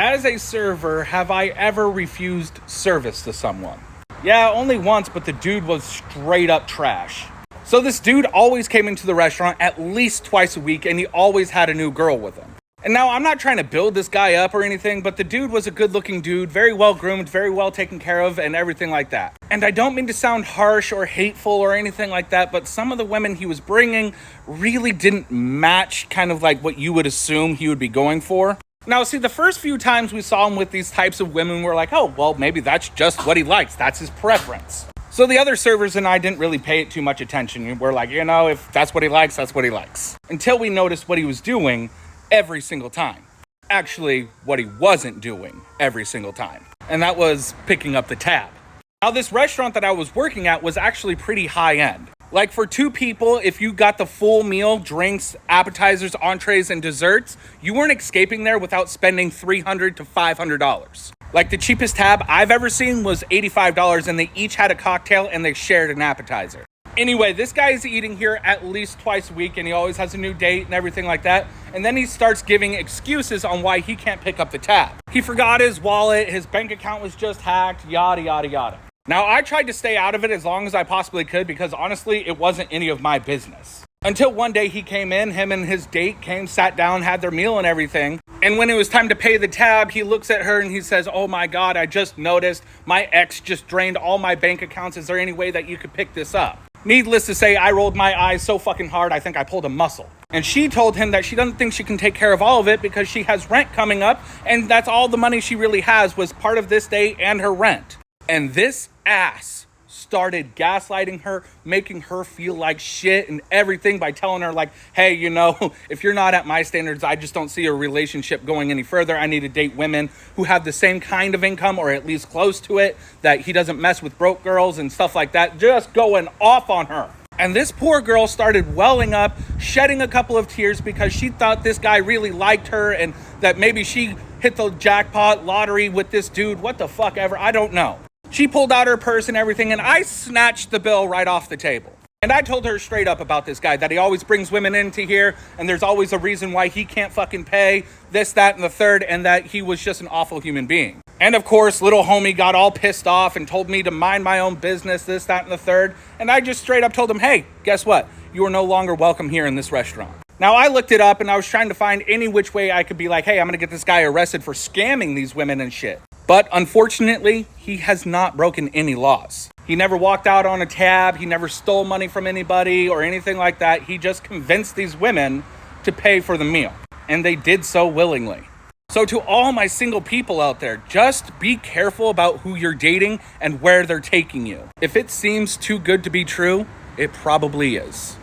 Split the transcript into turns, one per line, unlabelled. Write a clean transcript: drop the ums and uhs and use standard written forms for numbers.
As a server, have I ever refused service to someone? Yeah, only once, but the dude was straight up trash. So this dude always came into the restaurant at least twice a week, and he always had a new girl with him. And now, I'm not trying to build this guy up or anything, but the dude was a good-looking dude, very well-groomed, very well taken care of, and everything like that. And I don't mean to sound harsh or hateful or anything like that, but some of the women he was bringing really didn't match kind of like what you would assume he would be going for. Now, see, the first few times we saw him with these types of women, we're like, oh, well, maybe that's just what he likes. That's his preference. So the other servers and I didn't really pay it too much attention. We're like, if that's what he likes, that's what he likes. Until we noticed what he was doing every single time. Actually, what he wasn't doing every single time. And that was picking up the tab. Now, this restaurant that I was working at was actually pretty high end. Like for two people, if you got the full meal, drinks, appetizers, entrees, and desserts, you weren't escaping there without spending $300 to $500. Like the cheapest tab I've ever seen was $85, and they each had a cocktail and they shared an appetizer. Anyway, this guy is eating here at least twice a week, and he always has a new date and everything like that. And then he starts giving excuses on why he can't pick up the tab. He forgot his wallet, his bank account was just hacked, yada, yada, yada. Now, I tried to stay out of it as long as I possibly could because honestly, it wasn't any of my business. Until one day he came in, him and his date came, sat down, had their meal and everything. And when it was time to pay the tab, he looks at her and he says, oh my God, I just noticed my ex just drained all my bank accounts. Is there any way that you could pick this up? Needless to say, I rolled my eyes so fucking hard, I think I pulled a muscle. And she told him that she doesn't think she can take care of all of it because she has rent coming up, and that's all the money she really has was part of this date and her rent. And this ass started gaslighting her, making her feel like shit and everything by telling her like, hey, if you're not at my standards, I just don't see a relationship going any further. I need to date women who have the same kind of income or at least close to it, that he doesn't mess with broke girls and stuff like that, just going off on her. And this poor girl started welling up, shedding a couple of tears because she thought this guy really liked her and that maybe she hit the jackpot lottery with this dude, what the fuck ever, I don't know. She pulled out her purse and everything, and I snatched the bill right off the table. And I told her straight up about this guy, that he always brings women into here, and there's always a reason why he can't fucking pay, this, that, and the third, and that he was just an awful human being. And of course, little homie got all pissed off and told me to mind my own business, this, that, and the third. And I just straight up told him, hey, guess what? You are no longer welcome here in this restaurant. Now, I looked it up, and I was trying to find any which way I could be like, hey, I'm going to get this guy arrested for scamming these women and shit. But unfortunately, he has not broken any laws. He never walked out on a tab. He never stole money from anybody or anything like that. He just convinced these women to pay for the meal. And they did so willingly. So to all my single people out there, just be careful about who you're dating and where they're taking you. If it seems too good to be true, it probably is.